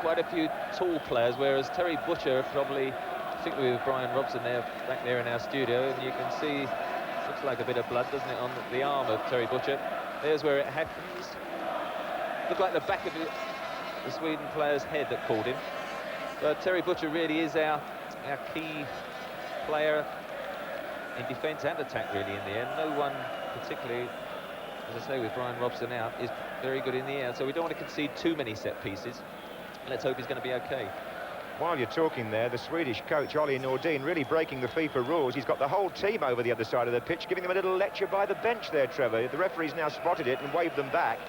quite a few tall players, whereas Terry Butcher probably, particularly with Brian Robson there, back there in our studio, and you can see, looks like a bit of blood, doesn't it, on the arm of Terry Butcher. There's where it happens. Looked like the back of the Sweden player's head that called him. But Terry Butcher really is our key player in defence and attack, really, in the end. No one particularly, as I say, with Brian Robson out, is very good in the air. So we don't want to concede too many set pieces. Let's hope he's going to be okay. While you're talking there, the Swedish coach, Ollie Nordin, really breaking the FIFA rules. He's got the whole team over the other side of the pitch, giving them a little lecture by the bench there, Trevor. The referee's now spotted it and waved them back.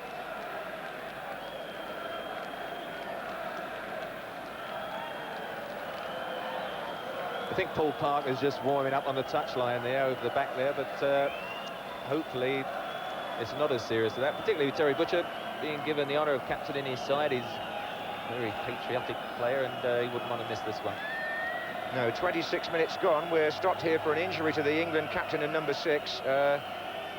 I think Paul Parker's just warming up on the touchline there, over the back there, but hopefully it's not as serious as that, particularly with Terry Butcher being given the honour of captaining his side. He's a very patriotic player, and he wouldn't want to miss this one. No, 26 minutes gone. We're stopped here for an injury to the England captain and number 6.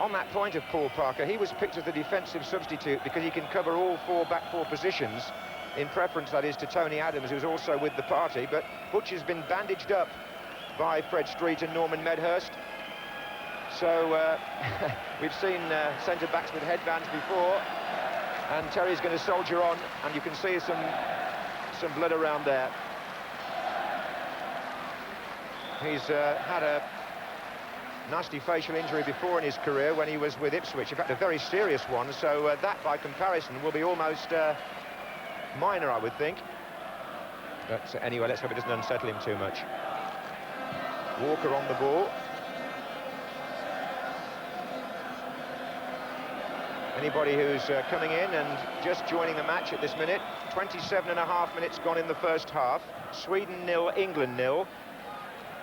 On that point of Paul Parker, he was picked as the defensive substitute because he can cover all back four positions, in preference, that is, to Tony Adams, who's also with the party. But Butcher's been bandaged up by Fred Street and Norman Medhurst. So we've seen centre-backs with headbands before, and Terry's going to soldier on, and you can see some blood around there. He's had a nasty facial injury before in his career when he was with Ipswich, in fact a very serious one, so that by comparison will be almost minor, I would think. But anyway, let's hope it doesn't unsettle him too much. Walker on the ball. Anybody who's coming in and just joining the match at this minute, 27.5 minutes gone in the first half. Sweden 0, England 0.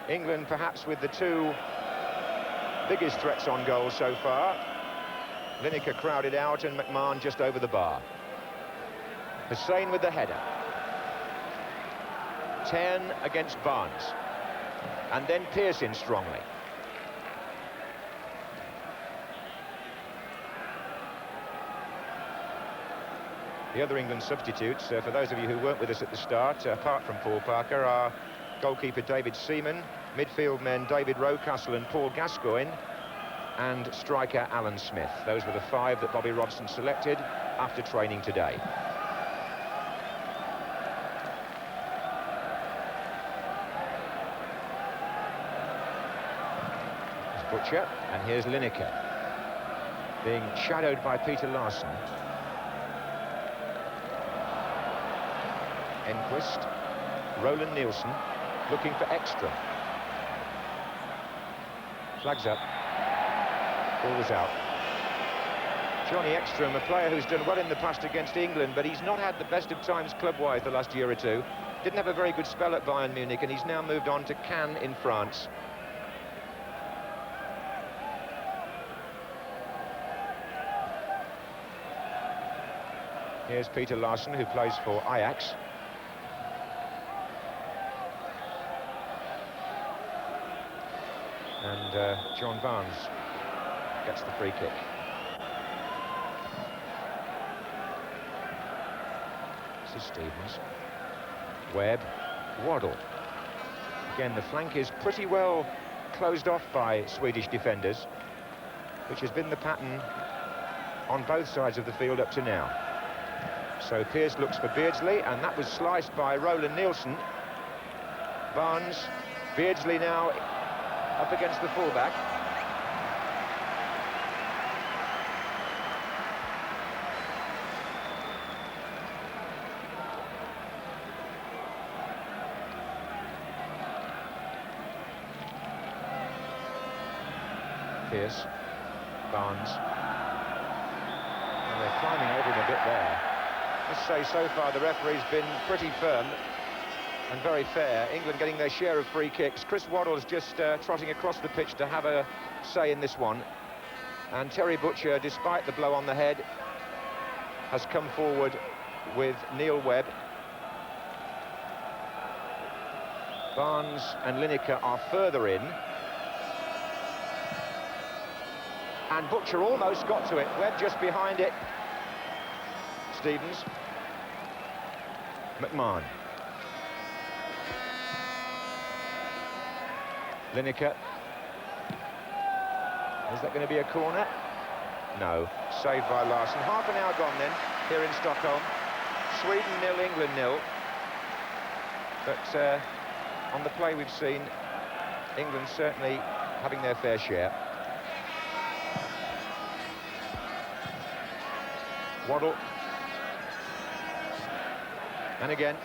England perhaps with the two biggest threats on goal so far. Lineker crowded out and McMahon just over the bar. Hussein with the header. 10 against Barnes. And then Pearson strongly. The other England substitutes, for those of you who weren't with us at the start, apart from Paul Parker, are goalkeeper David Seaman, midfield men David Rocastle and Paul Gascoigne, and striker Alan Smith. Those were the 5 that Bobby Robson selected after training today. There's Butcher, and here's Lineker, being shadowed by Peter Larsson. Enquist, Roland Nielsen, looking for Ekstrom. Flags up. Ball was out. Johnny Ekstrom, a player who's done well in the past against England, but he's not had the best of times club-wise the last year or two. Didn't have a very good spell at Bayern Munich, and he's now moved on to Cannes in France. Here's Peter Larsson, who plays for Ajax. And John Barnes gets the free kick. This is Stevens. Webb, Waddle. Again, the flank is pretty well closed off by Swedish defenders, which has been the pattern on both sides of the field up to now. So Pearce looks for Beardsley, and that was sliced by Roland Nielsen. Barnes, Beardsley now up against the fullback. Pearce, Barnes, and they're climbing over him a bit there. Let's say so far the referee's been pretty firm and very fair. England getting their share of free kicks. Chris Waddle's just trotting across the pitch to have a say in this one. And Terry Butcher, despite the blow on the head, has come forward with Neil Webb. Barnes and Lineker are further in. And Butcher almost got to it. Webb just behind it. Stevens. McMahon. Lineker. Is that going to be a corner? No. Saved by Larsson. Half an hour gone then, here in Stockholm. Sweden 0, England 0. But on the play we've seen, England certainly having their fair share. Waddle. And again.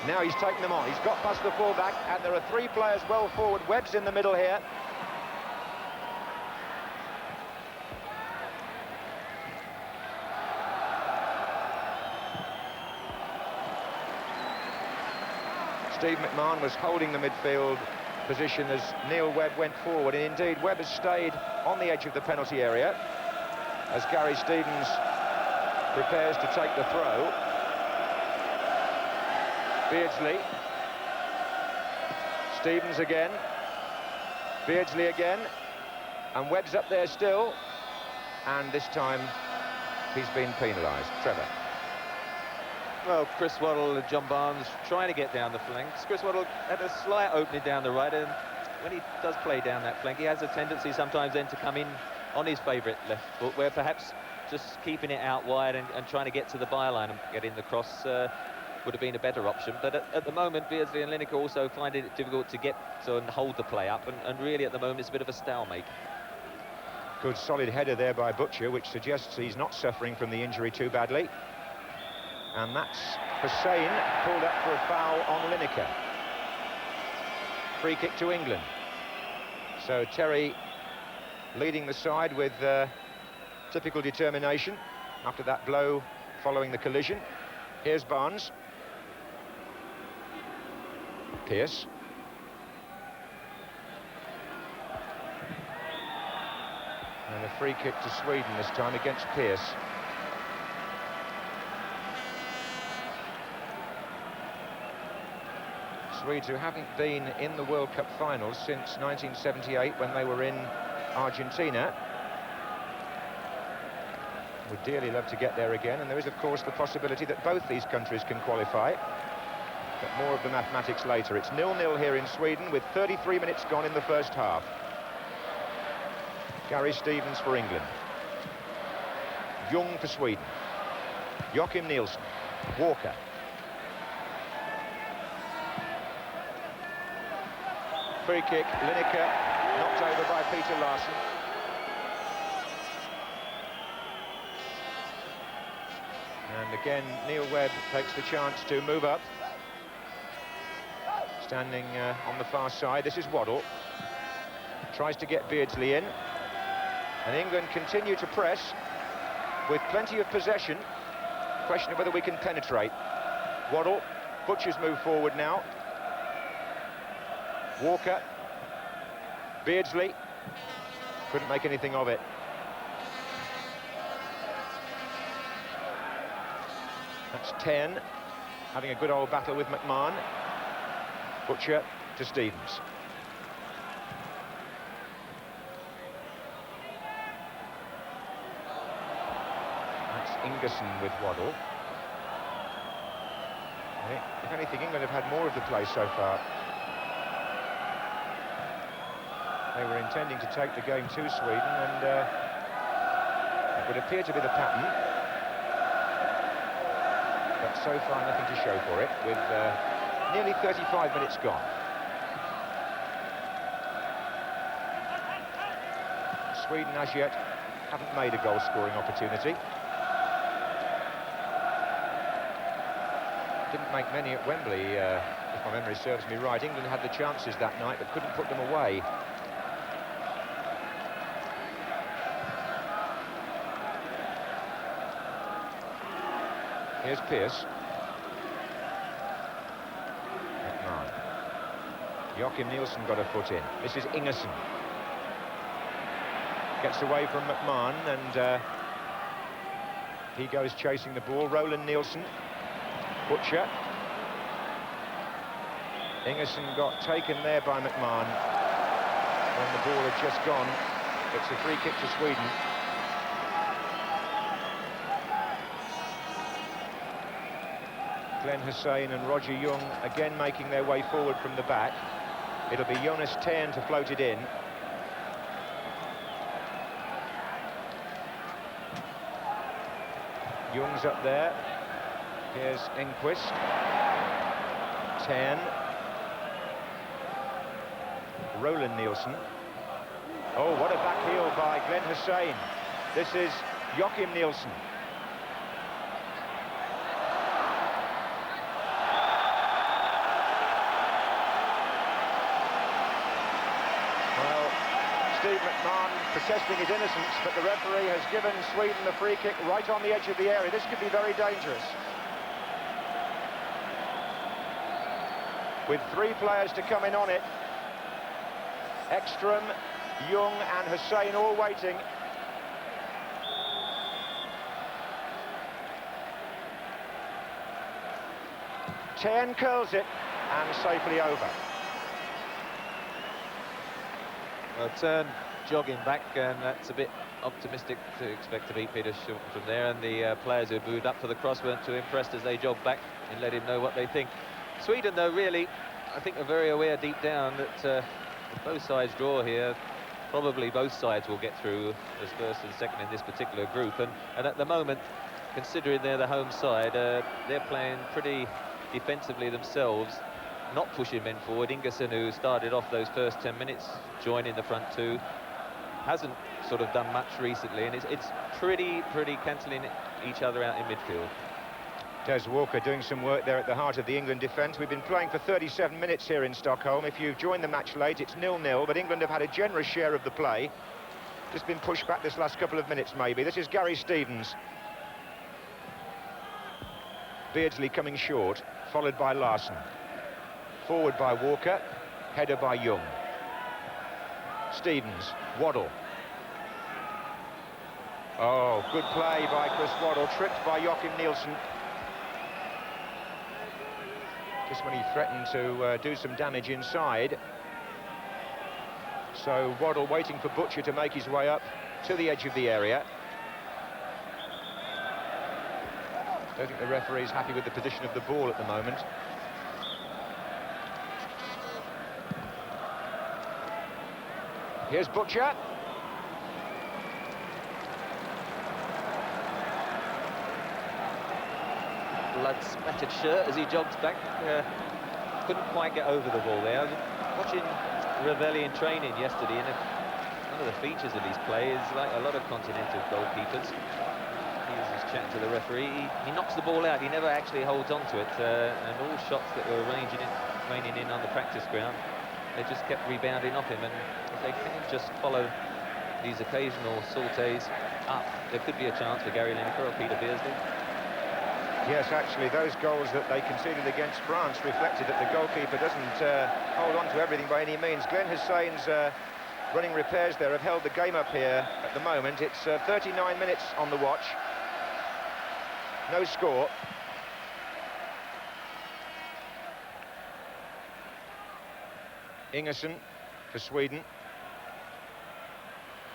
Now he's taken them on. He's got past the fullback, and there are 3 players well forward. Webb's in the middle here. Steve McMahon was holding the midfield position as Neil Webb went forward, and indeed Webb has stayed on the edge of the penalty area as Gary Stevens prepares to take the throw. Beardsley. Stevens again. Beardsley again. And Webb's up there still. And this time he's been penalised. Trevor. Well, Chris Waddle and John Barnes trying to get down the flanks. Chris Waddle had a slight opening down the right, and when he does play down that flank, he has a tendency sometimes then to come in on his favourite left foot, where perhaps just keeping it out wide and trying to get to the byline and getting the cross would have been a better option. But at the moment, Beardsley and Lineker also finding it difficult to get to and hold the play up, and really at the moment it's a bit of a stalemate. Good solid header there by Butcher, which suggests he's not suffering from the injury too badly. And that's Hussein pulled up for a foul on Lineker. Free kick to England. So Terry leading the side with typical determination after that blow following the collision. Here's Barnes. Pearce. And a free kick to Sweden this time against Pearce. Swedes who haven't been in the World Cup finals since 1978 when they were in Argentina. Would dearly love to get there again, and there is of course the possibility that both these countries can qualify. But more of the mathematics later. It's 0-0 here in Sweden with 33 minutes gone in the first half. Gary Stevens for England. Young for Sweden. Joachim Nielsen. Walker. Free kick, Lineker, knocked over by Peter Larsson. And again, Neil Webb takes the chance to move up. Standing on the far side, this is Waddle. Tries to get Beardsley in. And England continue to press with plenty of possession. Question of whether we can penetrate. Waddle, Butcher's move forward now. Walker, Beardsley, couldn't make anything of it. That's 10, having a good old battle with McMahon. Butcher to Stevens. That's Ingerson with Waddle. If anything, England have had more of the play so far. They were intending to take the game to Sweden, and it would appear to be the pattern. But so far, nothing to show for it, with nearly 35 minutes gone. Sweden, as yet, haven't made a goal-scoring opportunity. Didn't make many at Wembley, if my memory serves me right. England had the chances that night, but couldn't put them away. Here's Pearce. McMahon. Joachim Nielsen got a foot in. This is Ingerson. Gets away from McMahon, and he goes chasing the ball. Roland Nielsen. Butcher. Ingerson got taken there by McMahon when the ball had just gone. It's a free kick to Sweden. Glenn Hussein and Roger Young again making their way forward from the back. It'll be Jonas Tern to float it in. Young's up there. Here's Enquist. Tern. Roland Nielsen. Oh, what a back heel by Glenn Hussein. This is Joachim Nielsen. Well, Steve McMahon protesting his innocence, but the referee has given Sweden the free kick right on the edge of the area. This could be very dangerous. With 3 players to come in on it. Ekstrom, Young and Hussein all waiting. Tern curls it and safely over. Well, Tern jogging back, and that's a bit optimistic to expect to beat Peter Schulten from there, and the players who moved up for the cross weren't too impressed as they jogged back and let him know what they think. Sweden, though, really, I think are very aware deep down that if both sides draw here, probably both sides will get through as first and second in this particular group, and at the moment, considering they're the home side, they're playing pretty defensively themselves, not pushing men forward. Ingerson, who started off those first 10 minutes, joining the front 2, hasn't sort of done much recently, and it's pretty cancelling each other out in midfield. Des Walker doing some work there at the heart of the England defence. We've been playing for 37 minutes here in Stockholm. If you've joined the match late, it's 0-0, but England have had a generous share of the play. Just been pushed back this last couple of minutes, maybe. This is Gary Stevens. Beardsley coming short, followed by Larsson. Forward by Walker, header by Young. Stevens, Waddle. Oh, good play by Chris Waddle, tripped by Joachim Nielsen. Just when he threatened to do some damage inside. So Waddle waiting for Butcher to make his way up to the edge of the area. I don't think the referee's happy with the position of the ball at the moment. Here's Butcher. Blood-spattered shirt as he jogs back. Couldn't quite get over the ball there. I was watching Ravelli in training yesterday, and one of the features of his play is like a lot of continental goalkeepers. He was just chatting to the referee. He knocks the ball out. He never actually holds on to it. And all shots that were raining in on the practice ground, they just kept rebounding off him. And if they can just follow these occasional sautés up, there could be a chance for Gary Lineker or Peter Beardsley. Yes, actually, those goals that they conceded against France reflected that the goalkeeper doesn't hold on to everything by any means. Glenn Hussein's running repairs there have held the game up here at the moment. It's 39 minutes on the watch. No score. Ingerson for Sweden.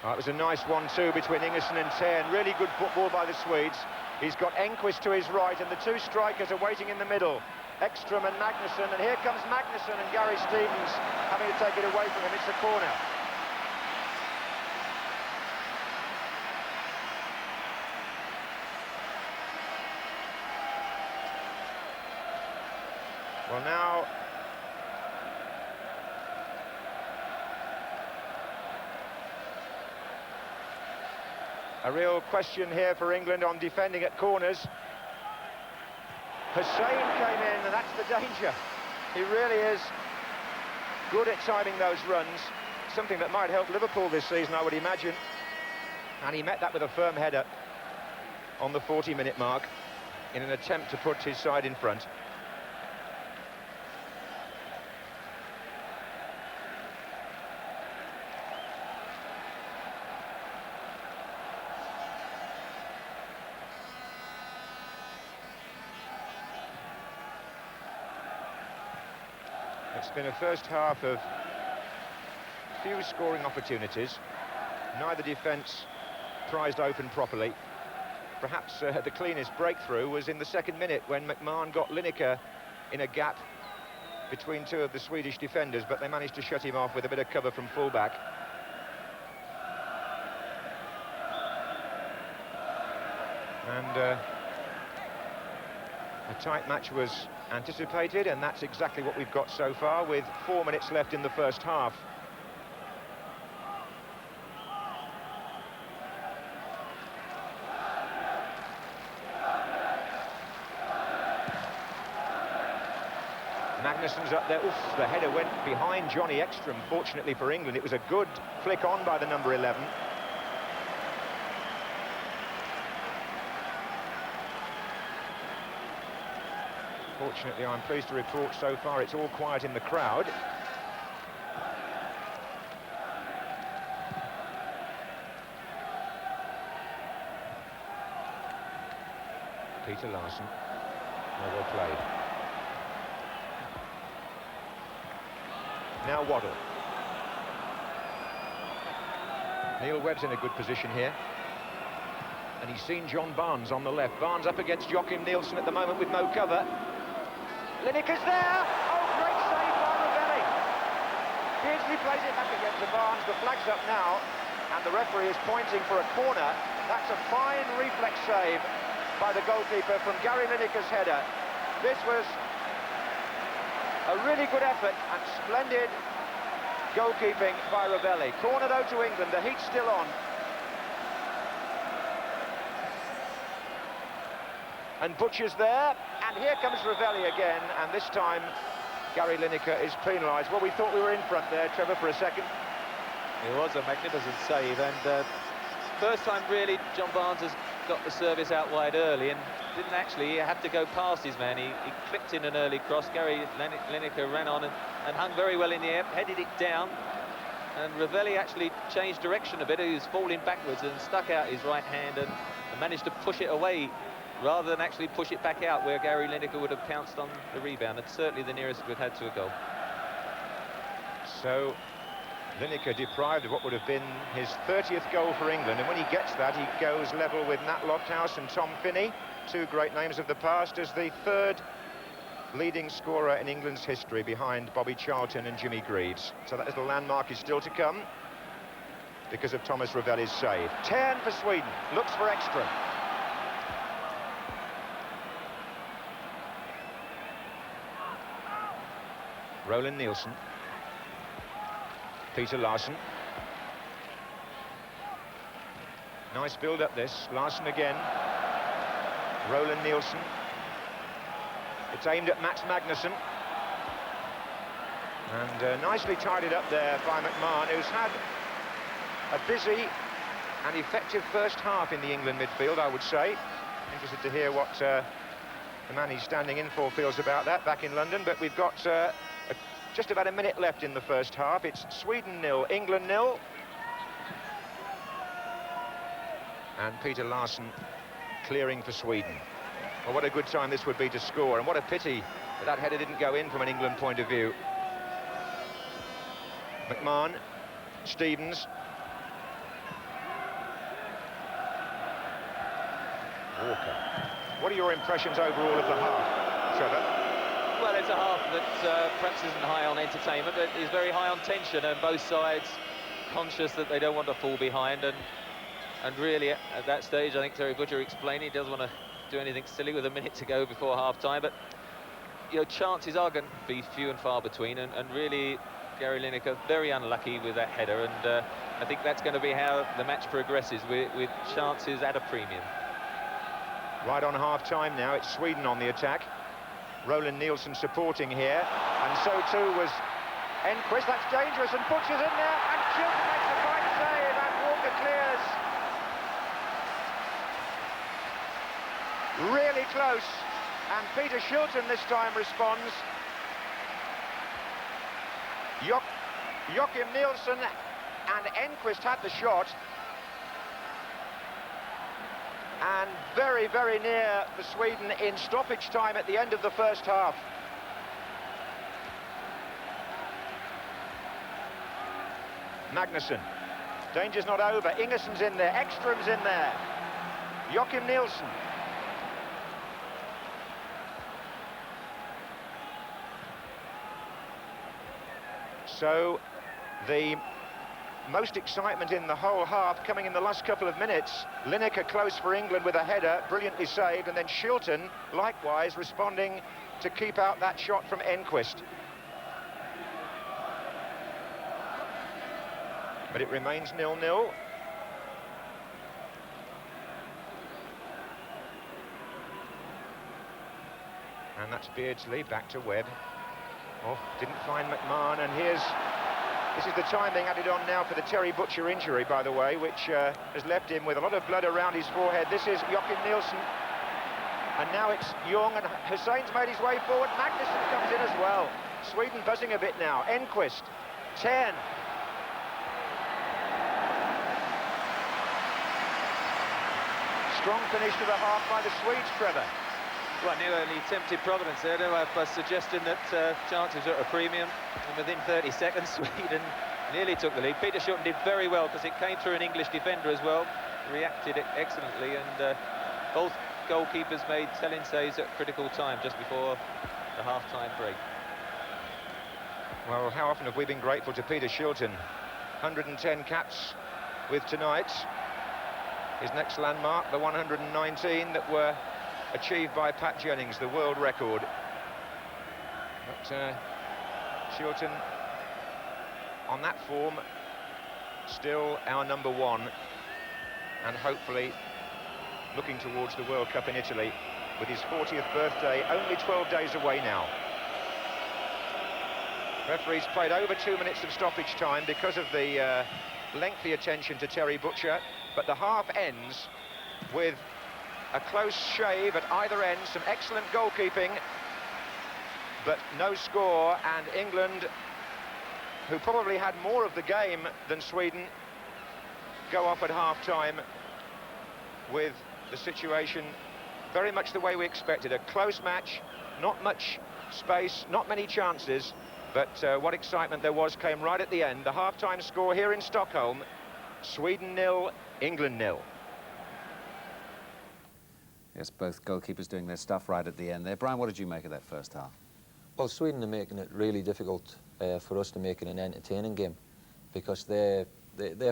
It was a nice 1-2 between Ingerson and Tern. Really good football by the Swedes. He's got Enquist to his right, and the 2 strikers are waiting in the middle. Ekstrom and Magnusson, and here comes Magnusson and Gary Stevens having to take it away from him. It's a corner. Well, now a real question here for England on defending at corners. Hussein came in, and that's the danger. He really is good at timing those runs, something that might help Liverpool this season, I would imagine. And he met that with a firm header on the 40-minute mark in an attempt to put his side in front. It's been a first half of few scoring opportunities. Neither defence prized open properly. perhaps the cleanest breakthrough was in the second minute when McMahon got Lineker in a gap between two of the Swedish defenders, but they managed to shut him off with a bit of cover from fullback. And a tight match was anticipated, and that's exactly what we've got so far, with 4 minutes left in the first half. Magnussen's up there. Oof, the header went behind Johnny Ekstrom. Fortunately for England, it was a good flick on by the number 11. Fortunately, I'm pleased to report so far it's all quiet in the crowd. Peter Larsson. Well played. Now Waddle. Neil Webb's in a good position here. And he's seen John Barnes on the left. Barnes up against Joachim Nielsen at the moment with no cover. Lineker's there! Oh, great save by Ravelli. Beardsley plays it back again to Barnes. The flag's up now, and the referee is pointing for a corner. That's a fine reflex save by the goalkeeper from Gary Lineker's header. This was a really good effort and splendid goalkeeping by Ravelli. Corner though to England, the heat's still on. And Butcher's there, and here comes Ravelli again, and this time Gary Lineker is penalised. Well, we thought we were in front there, Trevor, for a second. It was a magnificent save, and first time really John Barnes has got the service out wide early and didn't actually have to go past his man. He clipped in an early cross. Gary Lineker ran on and hung very well in the air, headed it down, and Ravelli actually changed direction a bit. He was falling backwards and stuck out his right hand and managed to push it away rather than actually push it back out where Gary Lineker would have pounced on the rebound. It's certainly the nearest we've had to a goal. So Lineker deprived of what would have been his 30th goal for England, and when he gets that, he goes level with Nat Lofthouse and Tom Finney, two great names of the past, as the third leading scorer in England's history, behind Bobby Charlton and Jimmy Greaves. So that little landmark is still to come because of Thomas Ravelli's save. 10 for Sweden, looks for extra. Roland Nielsen. Peter Larsson. Nice build-up this. Larsson again. Roland Nielsen. It's aimed at Mats Magnussen. And nicely tidied up there by McMahon, who's had a busy and effective first half in the England midfield, I would say. Interested to hear what the man he's standing in for feels about that back in London, but we've got just about a minute left in the first half. It's Sweden 0, England 0. And Peter Larsson clearing for Sweden. Well, what a good time this would be to score, and what a pity that header didn't go in from an England point of view. McMahon, Stevens. Walker. What are your impressions overall of the half, Trevor? Well, it's a half that perhaps isn't high on entertainment, but is very high on tension, and both sides conscious that they don't want to fall behind, and really at that stage, I think Terry Butcher explained he doesn't want to do anything silly with a minute to go before half-time, but you know, chances are going to be few and far between, and really Gary Lineker very unlucky with that header, and I think that's going to be how the match progresses, with chances at a premium. Right on half-time now, it's Sweden on the attack. Roland Nielsen supporting here, and so too was Enquist. That's dangerous, and Butcher's in there, and Chilton makes a fine save, and Walker clears. Really close, and Peter Shilton this time responds. Joachim Nielsen and Enquist had the shot, and very, very near for Sweden in stoppage time at the end of the first half. Magnussen. Danger's not over. Ingerson's in there. Ekstrom's in there. Joachim Nielsen. So the most excitement in the whole half coming in the last couple of minutes. Lineker close for England with a header, brilliantly saved, and then Shilton likewise responding to keep out that shot from Enquist. But it remains 0-0. And that's Beardsley back to Webb. Oh, didn't find McMahon, and this is the time being added on now for the Terry Butcher injury, by the way, which has left him with a lot of blood around his forehead. This is Joachim Nielsen, and now it's Young, and Hussein's made his way forward. Magnussen comes in as well. Sweden buzzing a bit now. Enquist, 10. Strong finish to the half by the Swedes, Trevor. Well, nearly tempted Providence there, by suggesting that chances are at a premium. And within 30 seconds, Sweden nearly took the lead. Peter Shilton did very well because it came through an English defender as well. Reacted excellently, and both goalkeepers made telling saves at critical time just before the half-time break. Well, how often have we been grateful to Peter Shilton? 110 caps with tonight. His next landmark, the 119 that were achieved by Pat Jennings, the world record. But Shilton, on that form, still our number one, and hopefully looking towards the World Cup in Italy with his 40th birthday only 12 days away now. Referees played over 2 minutes of stoppage time because of the lengthy attention to Terry Butcher, but the half ends with a close shave at either end, some excellent goalkeeping, but no score, and England, who probably had more of the game than Sweden, go off at half-time with the situation very much the way we expected. A close match, not much space, not many chances, but what excitement there was came right at the end. The half-time score here in Stockholm, Sweden 0, England 0. Yes, both goalkeepers doing their stuff right at the end there. Brian, what did you make of that first half? Well, Sweden are making it really difficult for us to make it an entertaining game, because they're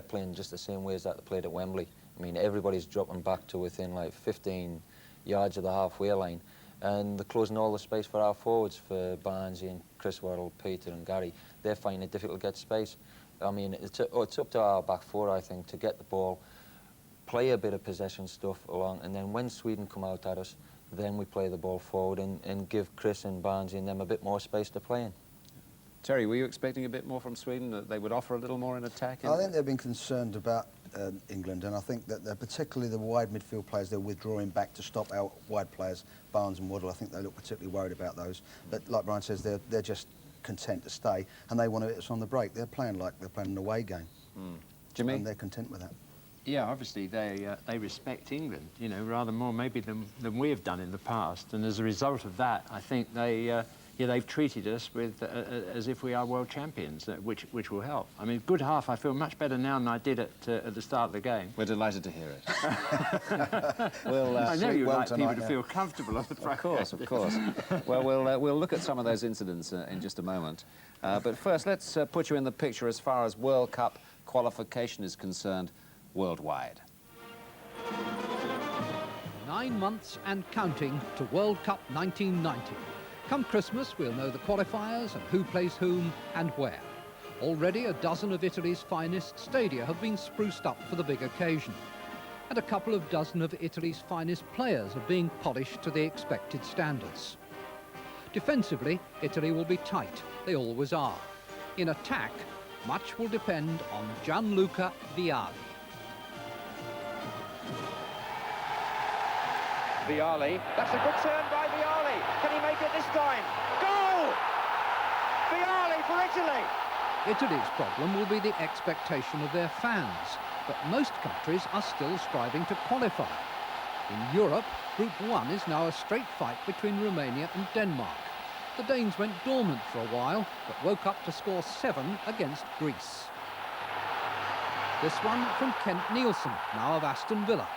playing just the same way as that they played at Wembley. I mean, everybody's dropping back to within like 15 yards of the halfway line, and they're closing all the space for our forwards, for Barnsley and Chris Waddle, Peter and Gary. They're finding it difficult to get space. I mean, it's up to our back four, I think, to get the ball, play a bit of possession stuff along, and then when Sweden come out at us, then we play the ball forward and give Chris and Barnsley and them a bit more space to play in. Terry, were you expecting a bit more from Sweden, that they would offer a little more in attack? I think they've been concerned about England, and I think that particularly the wide midfield players, they're withdrawing back to stop our wide players, Barnes and Waddle. I think they look particularly worried about those. But like Brian says, they're just content to stay, and they want to hit us on the break. They're playing like they're playing an away game. Jimmy? And they're content with that. Yeah, obviously they respect England, you know, rather more maybe than we have done in the past, and as a result of that, I think they've treated us with as if we are world champions, which will help. I mean, good half. I feel much better now than I did at the start of the game. We're delighted to hear it. I know you like people to feel comfortable on the front. Of course, of course. Well, we'll look at some of those incidents in just a moment. But first, let's put you in the picture as far as World Cup qualification is concerned worldwide. 9 months and counting to World Cup 1990. Come Christmas, we'll know the qualifiers and who plays whom and where. Already a dozen of Italy's finest stadia have been spruced up for the big occasion. And a couple of dozen of Italy's finest players are being polished to the expected standards. Defensively, Italy will be tight. They always are. In attack, much will depend on Gianluca Vialli. Vialli, that's a good turn by Vialli. Can he make it this time? Goal! Vialli for Italy! Italy's problem will be the expectation of their fans, but most countries are still striving to qualify. In Europe, Group 1 is now a straight fight between Romania and Denmark. The Danes went dormant for a while, but woke up to score 7 against Greece. This one from Kent Nielsen, now of Aston Villa.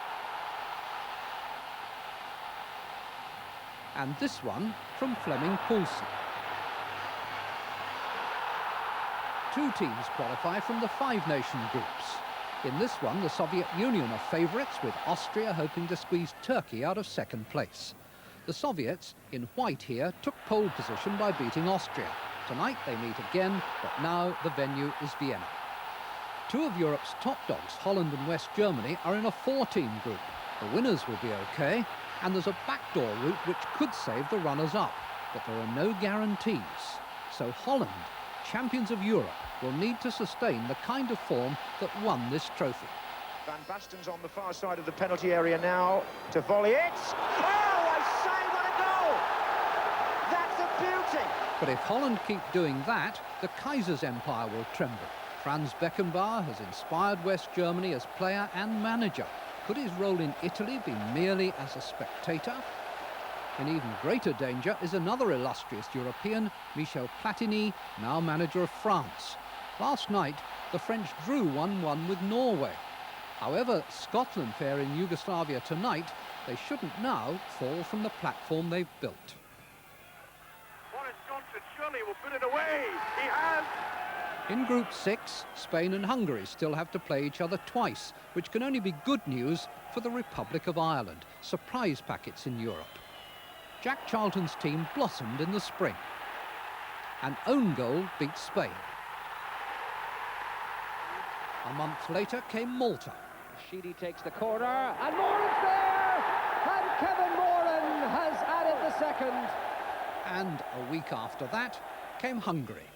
and this one from Flemming Poulsen. Two teams qualify from the five-nation groups. In this one, the Soviet Union are favourites, with Austria hoping to squeeze Turkey out of second place. The Soviets, in white here, took pole position by beating Austria. Tonight they meet again, but now the venue is Vienna. Two of Europe's top dogs, Holland and West Germany, are in a four-team group. The winners will be okay, and there's a backdoor route which could save the runners-up, but there are no guarantees. So Holland, champions of Europe, will need to sustain the kind of form that won this trophy. Van Basten's on the far side of the penalty area now to volley it. Oh, I say, what a goal! That's a beauty! But if Holland keep doing that, the Kaiser's empire will tremble. Franz Beckenbauer has inspired West Germany as player and manager. Could his role in Italy be merely as a spectator? In even greater danger is another illustrious European, Michel Platini, now manager of France. Last night, the French drew 1-1 with Norway. However Scotland fare in Yugoslavia tonight, they shouldn't now fall from the platform they've built. Boris Johnson surely will put it away. He has. In Group 6, Spain and Hungary still have to play each other twice, which can only be good news for the Republic of Ireland. Surprise packets in Europe. Jack Charlton's team blossomed in the spring. An own goal beat Spain. A month later came Malta. Sheedy takes the corner, and Moran's there! And Kevin Moran has added the second. And a week after that came Hungary.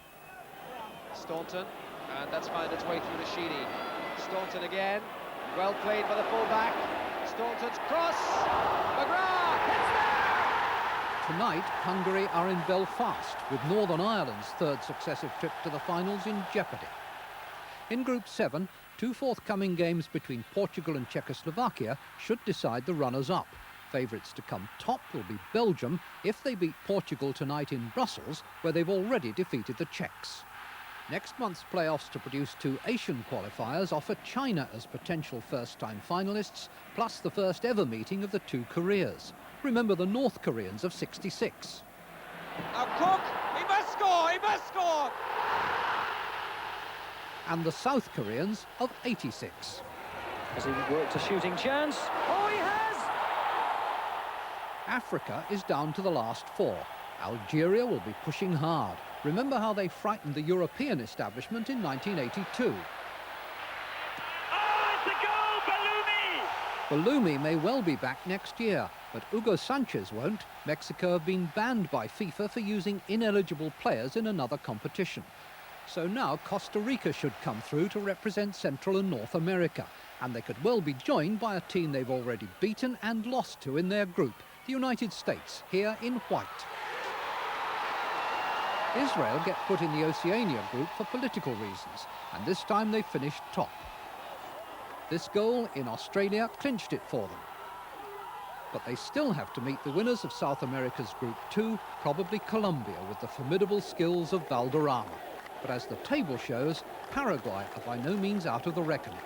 Staunton, and that's found its way through to Sheedy. Staunton again, well played by the fullback. Staunton's cross, McGrath, it's there! Tonight, Hungary are in Belfast, with Northern Ireland's third successive trip to the finals in jeopardy. In Group 7, two forthcoming games between Portugal and Czechoslovakia should decide the runners-up. Favourites to come top will be Belgium if they beat Portugal tonight in Brussels, where they've already defeated the Czechs. Next month's playoffs to produce two Asian qualifiers offer China as potential first-time finalists, plus the first ever meeting of the two Koreas. Remember the North Koreans of '66. Now Cook, he must score, he must score! And the South Koreans of '86. Has he worked a shooting chance? Oh, he has! Africa is down to the last four. Algeria will be pushing hard. Remember how they frightened the European establishment in 1982. Oh, it's a goal, Balumi! Balumi may well be back next year, but Hugo Sanchez won't. Mexico have been banned by FIFA for using ineligible players in another competition. So now Costa Rica should come through to represent Central and North America, and they could well be joined by a team they've already beaten and lost to in their group, the United States, here in white. Israel get put in the Oceania group for political reasons, and this time they finished top. This goal in Australia clinched it for them. But they still have to meet the winners of South America's Group 2, probably Colombia, with the formidable skills of Valderrama. But as the table shows, Paraguay are by no means out of the reckoning.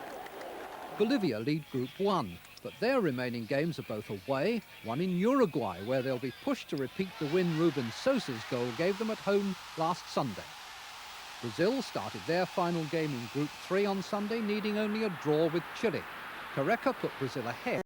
Bolivia lead Group 1, but their remaining games are both away, one in Uruguay, where they'll be pushed to repeat the win Ruben Sosa's goal gave them at home last Sunday. Brazil started their final game in Group 3 on Sunday, needing only a draw with Chile. Careca put Brazil ahead.